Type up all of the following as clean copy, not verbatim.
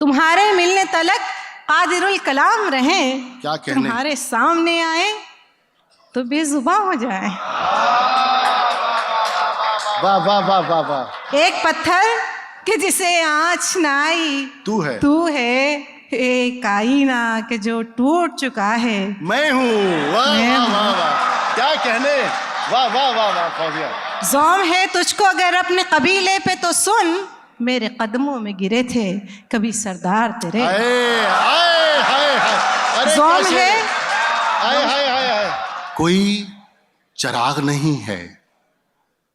तुम्हारे मिलने तलक कादिरुल कलाम रहे, क्या कहने, तुम्हारे सामने आए तो बेजुबान हो जाए। वाह वाह वाह वाह वाह। एक पत्थर कि जिसे आँच न आई तू है, तू है। एक आईना के जो टूट चुका है मैं हूँ। वाह वाह वाह वाह, क्या कहने, वाह वाह वाह वाह फौजिया। ज़ौम है तुझको अगर अपने कबीले पे तो सुन, मेरे कदमों में गिरे थे कभी सरदार तेरे। आए आए हाय हाय, अरे ज़ौम कैसे? है हाय हाय हाय हाय। कोई चिराग नहीं है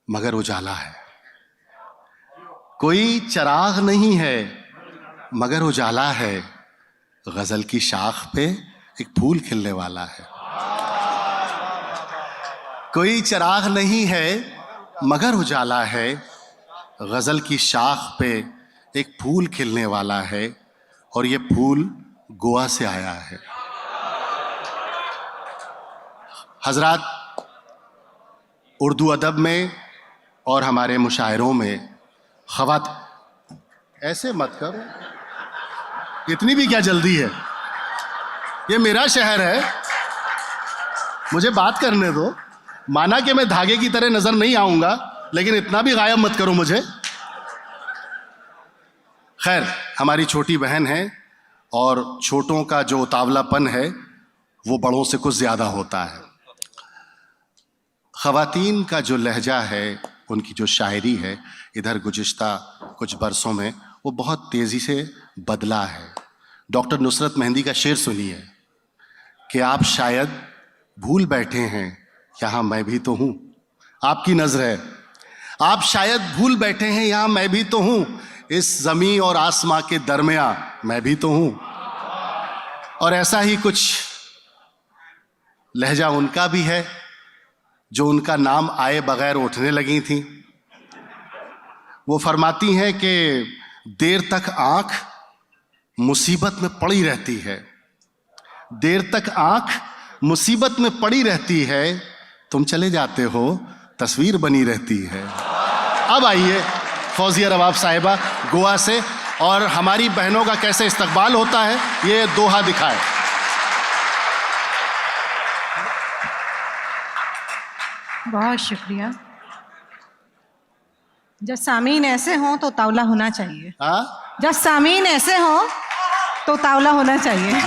मगर उजाला है, कोई चिराग नहीं है मगर उजाला है, गजल की शाख पे एक फूल खिलने वाला है। कोई चिराग नहीं है मगर उजाला है, गजल की शाख पे एक फूल खिलने वाला है, और ये फूल गोवा से आया है। हजरात, उर्दू अदब में और हमारे मुशायरों में खवात, ऐसे मत करो, इतनी भी क्या जल्दी है, ये मेरा शहर है, मुझे बात करने दो। माना कि मैं धागे की तरह नजर नहीं आऊंगा, लेकिन इतना भी गायब मत करो मुझे। खैर, हमारी छोटी बहन है और छोटों का जो उतावलापन है वो बड़ों से कुछ ज्यादा होता है। खवातीन का जो लहजा है, उनकी जो शायरी है, इधर गुज़िश्ता कुछ बरसों में वो बहुत तेज़ी से बदला है। डॉक्टर नुसरत मेहंदी का शेर सुनिए कि आप शायद भूल बैठे हैं यहाँ मैं भी तो हूँ। आपकी नज़र है, आप शायद भूल बैठे हैं यहाँ मैं भी तो हूँ, इस ज़मीं और आसमां के दरमियाँ मैं भी तो हूँ। और ऐसा ही कुछ लहजा उनका भी है जो उनका नाम आए बगैर उठने लगी थी। वो फरमाती हैं कि देर तक आंख मुसीबत में पड़ी रहती है, देर तक आंख मुसीबत में पड़ी रहती है, तुम चले जाते हो तस्वीर बनी रहती है। अब आइए फौजिया रबाब साहिबा गोवा से, और हमारी बहनों का कैसे इस्तकबाल होता है ये दोहा दिखाए। बहुत शुक्रिया। जब सामीन ऐसे हों तो तावला होना चाहिए। जब सामीन ऐसे हों तो तावला होना चाहिए।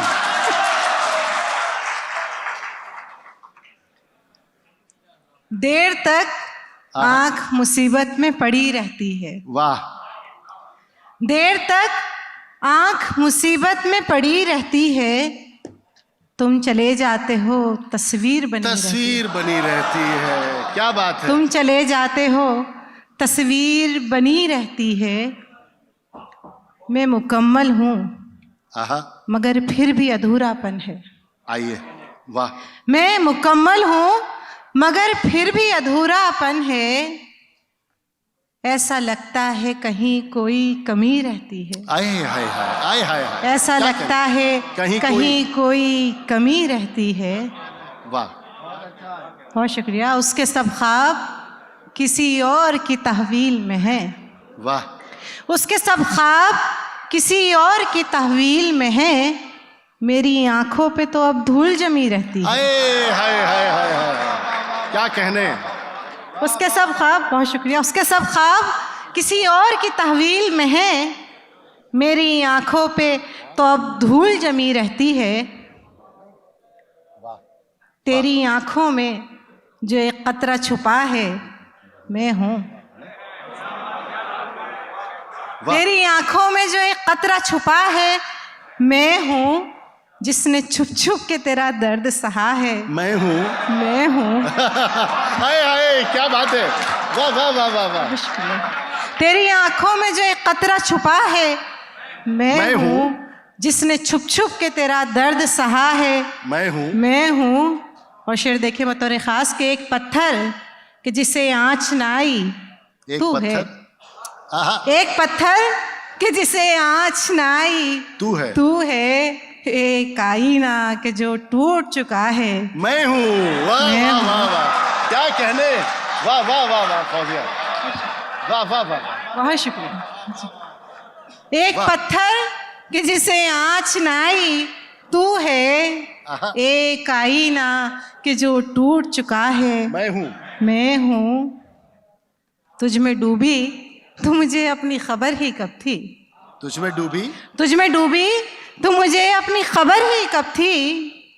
देर तक आंख मुसीबत में पड़ी रहती है। वाह। देर तक आंख मुसीबत में पड़ी रहती है, तुम चले जाते हो तस्वीर बनी रहती है। क्या बात है। तुम चले जाते हो तस्वीर बनी रहती है। मैं मुकम्मल हूँ मगर फिर भी अधूरापन है। आइए, वाह। मैं मुकम्मल हूँ मगर फिर भी अधूरापन है, ऐसा लगता है कहीं कोई कमी रहती है। आए हाय हाय, आए हाय हाय। ऐसा लगता है कहीं कोई कमी रहती है। वाह, बहुत शुक्रिया। उसके सब ख्वाब किसी और की तहवील में है। वाह। उसके सब ख्वाब किसी और की तहवील में है, मेरी आंखों पे तो अब धूल जमी रहती है। आए हाय हाय हाय हाय, क्या कहने। उसके सब ख्वाब, बहुत शुक्रिया। उसके सब ख्वाब किसी और की तहवील में है, मेरी आंखों पे तो अब धूल जमी रहती है। तेरी आंखों में जो एक कतरा छुपा है मैं हूँ। तेरी आंखों में जो एक कतरा छुपा है मैं हूँ, जिसने छुप छुप के तेरा दर्द सहा है मैं हूँ। हाय हाय, क्या बात है। वाह वाह वाह वाह वाह। तेरी आंखों में जो एक कतरा छुपा है मैं हूँ, जिसने छुप छुप के तेरा दर्द सहा है मैं हूँ। और शेर देखिए बतौर खास के एक पत्थर कि जिसे आँच ना आई तू है। एक पत्थर कि जिसे आँच ना आई तू है। एक आईना के जो टूट चुका है मैं हूँ। वाह वाह वाह वाह, क्या कहने। वाह वाह वाह वाह फौजिया, वाह वाह वाह। बहुत शुक्रिया। एक पत्थर कि जिसे आँच नाई तू है, एक आईना कि जो टूट चुका है। मैं हूँ तुझ में डूबी, तू मुझे अपनी खबर ही कब थी। तुझ में डूबी तू मुझे अपनी खबर ही कब थी।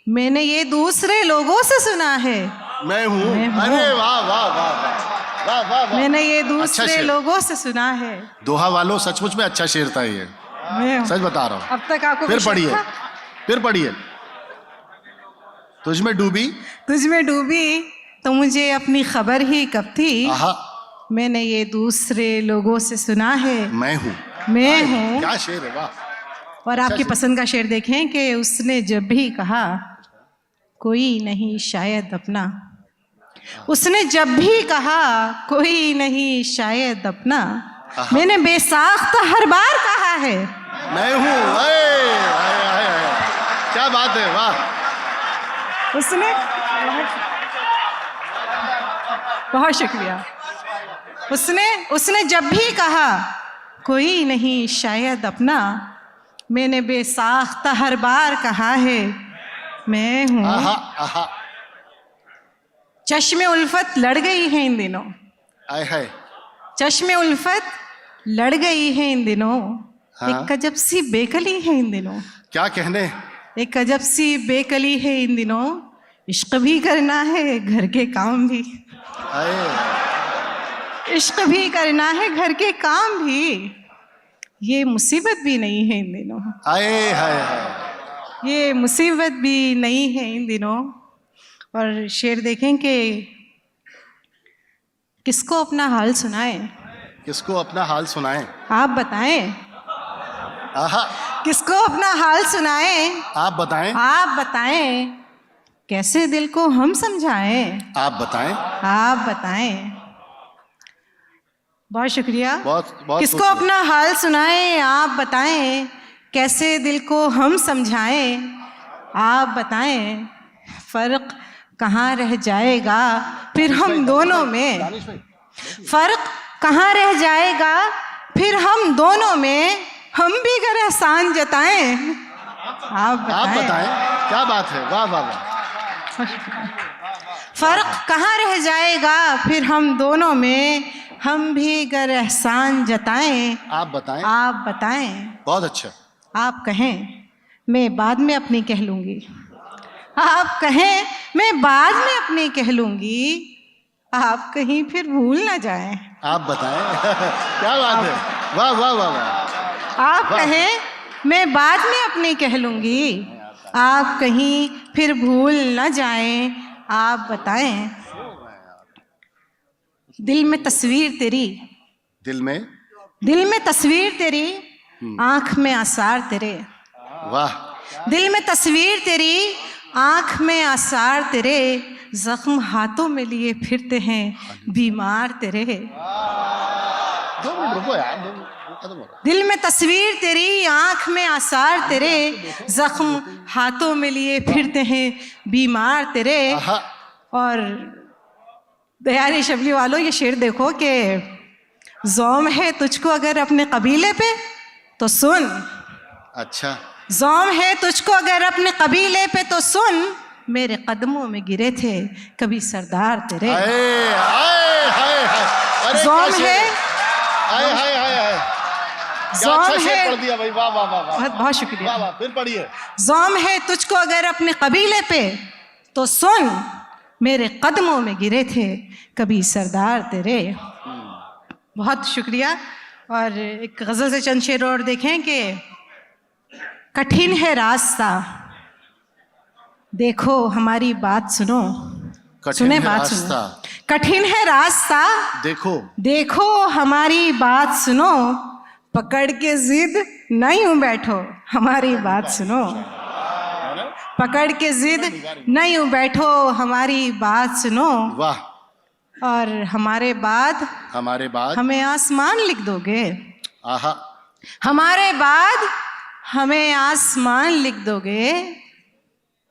मैंने ये दूसरे लोगों से सुना है। मैं हूँ। अरे वाह वाह वाह वाह वाह वाह। मैंने ये दूसरे लोगों से सुना है। दोहा वालों, सचमुच में अच्छा शेर था ये, सच बता रहा हूँ। अब तक आपको फिर पढ़िए। तुझ में डूबी तो मुझे अपनी खबर ही कब थी। मैंने ये दूसरे लोगों से सुना है। मैं हूँ। क्या शेर है, वाह। और आपकी पसंद का शेर देखें कि उसने जब भी कहा कोई नहीं शायद अपना, उसने जब भी कहा कोई नहीं शायद अपना, मैंने बेसाख्ता हर बार कहा है मैं हूँ। क्या बात है, वाह। उसने, बहुत शुक्रिया। उसने जब भी कहा कोई नहीं शायद अपना, मैंने बेसाख्ता हर बार कहा है मैं हूँ। चश्मे उल्फत लड़ गई है इन दिनों। चश्मे उल्फत लड़ गई है इन दिनों। एक अजब सी बेकली है इन दिनों। क्या कहने, एक अजब सी बेकली है इन दिनों। इश्क भी करना है घर के काम भी, इश्क भी करना है घर के काम भी, ये मुसीबत भी नहीं है इन दिनों। ये मुसीबत भी नहीं है इन दिनों। और शेर देखें कि किसको अपना हाल सुनाएं, किसको अपना हाल सुनाएं, आप बताएं। किसको अपना हाल सुनाएं, आप बताएं। कैसे दिल को हम समझाएं, आप बताएं। बहुत शुक्रिया। बहुत किसको अपना हाल सुनाएं, आप बताएं। कैसे दिल को हम समझाएं, आप बताएं। फर्क कहाँ रह जाएगा फिर हम दोनों में, फर्क कहाँ रह जाएगा फिर हम दोनों में, हम भी अगर एहसान जताएं, आप बताएं। क्या बात है, वाह वाह वाह। फर्क कहाँ रह जाएगा फिर हम दोनों में, हम भी अगर एहसान जताएं, आप बताएं। बहुत अच्छा। आप कहें मैं बाद में अपनी कह लूँगी, आप कहें मैं बाद में अपनी कह लूँगी, आप कहीं फिर भूल ना जाएं, आप बताएं। क्या बात है, वाह वाह वाह वाह। आप कहें मैं बाद में अपनी कह लूँगी, आप कहीं फिर भूल ना जाएं, आप बताएं। दिल में तस्वीर तेरी, दिल में तस्वीर तेरी, आँख में आसार तेरे, वाह। दिल में तस्वीर तेरी, आँख में आसार तेरे, जख्म हाथों में लिए फिरते हैं बीमार तेरे। दिल में तस्वीर तेरी, आँख में आसार तेरे, जख्म हाथों में लिए फिरते हैं बीमार तेरे। और दयारी शबली वालों, ये शेर देखो कि ज़ौम है तुझको अगर अपने कबीले पे तो सुन। अच्छा। ज़ौम है तुझको अगर अपने कबीले पे तो सुन, मेरे कदमों में गिरे थे कभी सरदार तेरे। ज़ौम है, ज़ौम है, बहुत शुक्रिया। फिर पढ़िए। ज़ौम है तुझको अगर अपने कबीले पे तो सुन, मेरे कदमों में गिरे थे कभी सरदार तेरे। बहुत शुक्रिया। और एक गज़ल से चंद शेर और देखें कि कठिन है रास्ता देखो हमारी बात सुनो, सुने बात सुनो। कठिन है रास्ता देखो हमारी बात सुनो, पकड़ के जिद नहीं यूं बैठो हमारी बात सुनो, पकड़ के जिद नहीं यूं बैठो हमारी बात सुनो। वाह। और हमारे बाद हमें आसमान लिख दोगे, आहा। हमारे बाद हमें आसमान लिख दोगे,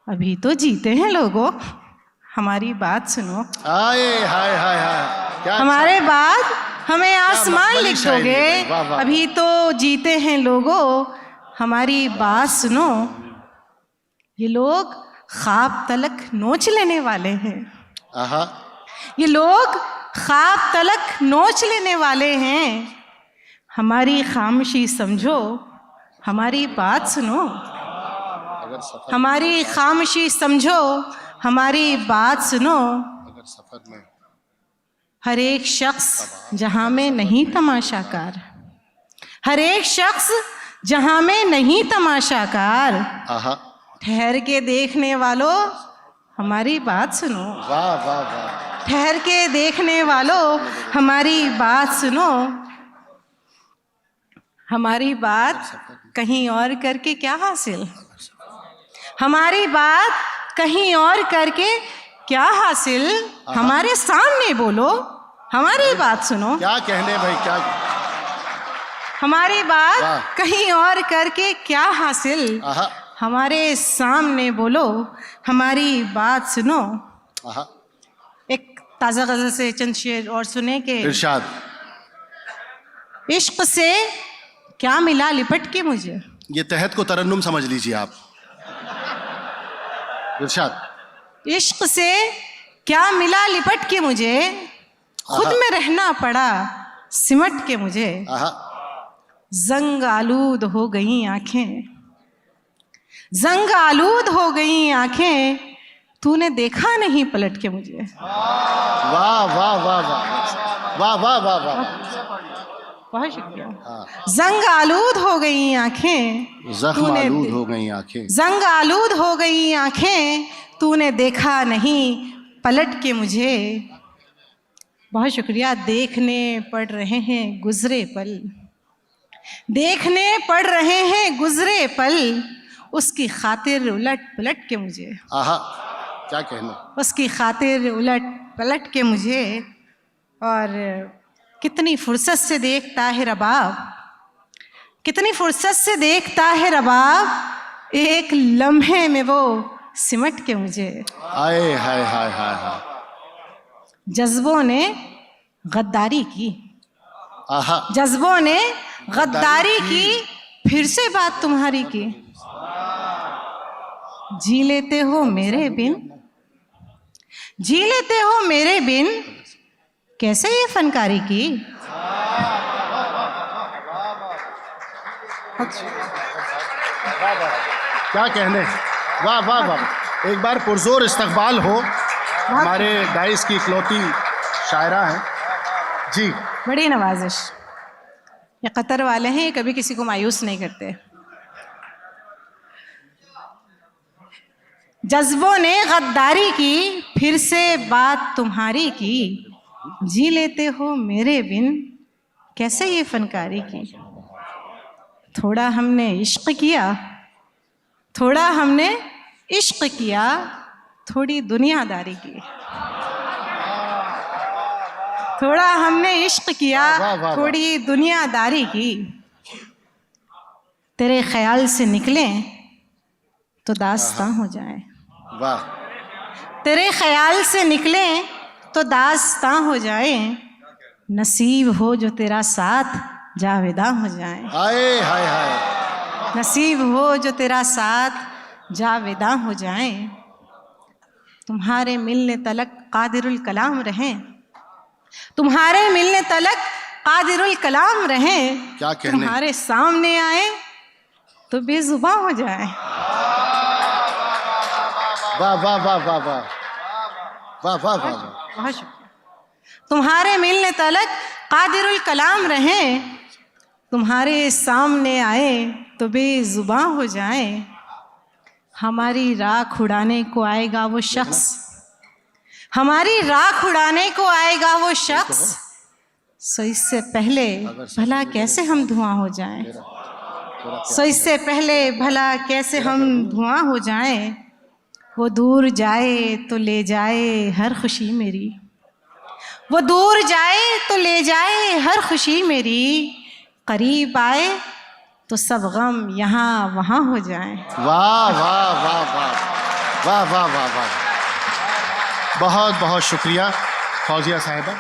अभी तो जीते हैं लोगों हमारी बात सुनो। हाय हाय हाय हाय। हमारे बाद हमें आसमान लिख दोगे, अभी तो जीते हैं लोगों हमारी बात सुनो, ये लोग ख्वाब तलक नोच लेने वाले हैं। आहा, ये लोग ख्वाब तलक नोच लेने वाले हैं। हमारी खामोशी समझो, हमारी बात सुनो, हमारी खामोशी समझो, हमारी बात सुनो। अगर सफर में हर एक शख्स जहां में नहीं तमाशाकार, हर एक शख्स जहां में नहीं तमाशाकार। आहा, ठहर के देखने वालों हमारी बात सुनो, वाह वाह वाह, ठहर के देखने वालों हमारी बात सुनो। हमारी बात कहीं और करके क्या हासिल, हमारी बात कहीं और करके क्या हासिल। हमारे सामने बोलो, हमारी बात सुनो। क्या कहने भाई, क्या हमारी बात वाह। कहीं और करके क्या हासिल। आहा, हमारे सामने बोलो, हमारी बात सुनो। आहा, एक ताज़ा गज़ल से चंद शेर और सुने के। इरशाद। इश्क से क्या मिला लिपट के मुझे, ये तहत को तरन्नुम समझ लीजिए आप। इरशाद। इश्क से क्या मिला लिपट के मुझे, खुद आहा। में रहना पड़ा सिमट के मुझे। आहा, जंग आलूद हो गई आंखें, जंग आलूद हो गई आंखें, तूने देखा नहीं पलट के मुझे। वाह वाह वाह वाह वाह वाह वाह वाह, बहुत शुक्रिया। हाँ। जंग आलूद हो गई आंखें, जख्म तूने आलूद हो गई आंखें। जंग आलूद हो गई आंखें, तूने देखा नहीं पलट के मुझे। बहुत शुक्रिया। देखने पड़ रहे हैं गुजरे पल, देखने पड़ रहे हैं गुजरे पल, उसकी खातिर उलट पलट के मुझे। आहा, क्या कहना। उसकी खातिर उलट पलट के मुझे। और कितनी फुर्सत से देखता है रबाब, कितनी फुर्सत से देखता है रबाब, एक लम्हे में वो सिमट के मुझे। आए हाय हाय हाय हाय, जज्बों ने गद्दारी की, आहा, जज्बों ने गद्दारी की, फिर से बात तुम्हारी की। जी लेते हो मेरे बिन, जी लेते हो मेरे बिन, कैसे ये फनकारी की। क्या कहने। वाह वाह वाह, एक बार पुरजोर इस्तकबाल हो। हमारे डाइस की इकलौती शायरा हैं जी। बड़ी नवाजिश। ये कतर वाले हैं, ये कभी किसी को मायूस नहीं करते। जज्बों ने गद्दारी की, फिर से बात तुम्हारी की। जी लेते हो मेरे बिन, कैसे ये फनकारी की। थोड़ा हमने इश्क किया, थोड़ा हमने इश्क किया, थोड़ी दुनियादारी की। थोड़ा हमने इश्क किया, वाह, वाह, वाह। थोड़ी दुनियादारी की। तेरे ख्याल से निकलें तो दास्तां हो जाए, वाह, तेरे ख्याल से निकलें तो दास्तां हो जाए। नसीब हो जो तेरा साथ जावेदा हो जाए, आए हाय हाय, नसीब हो जो तेरा साथ जावेदा हो जाए। तुम्हारे मिलने तलक कादिरुल कलाम रहें, तुम्हारे मिलने तलक कादिरुल कलाम रहें। क्या कहने। तुम्हारे सामने आए तो बेजुबां हो जाए। वाह वाह वाह वाह वाह वाह वाह वाह। बहुत शुक्रिया। तुम्हारे मिलने तलक कादिरुल कलाम रहें, तुम्हारे सामने आए तो बेजुबां हो जाए। हमारी राख उड़ाने को आएगा वो शख्स, हमारी राख उड़ाने को आएगा वो शख्स। सो इससे पहले भला कैसे हम धुआं हो जाएं, सो इससे पहले भला कैसे हम धुआं हो जाएं। वो दूर जाए तो ले जाए हर खुशी मेरी, वो दूर जाए तो ले जाए हर खुशी मेरी। करीब आए तो सब गम यहाँ वहाँ हो जाएं। वाह वाह वाह वाह वाह वाह वाह वाह। बहुत बहुत शुक्रिया फौजिया साहिबा।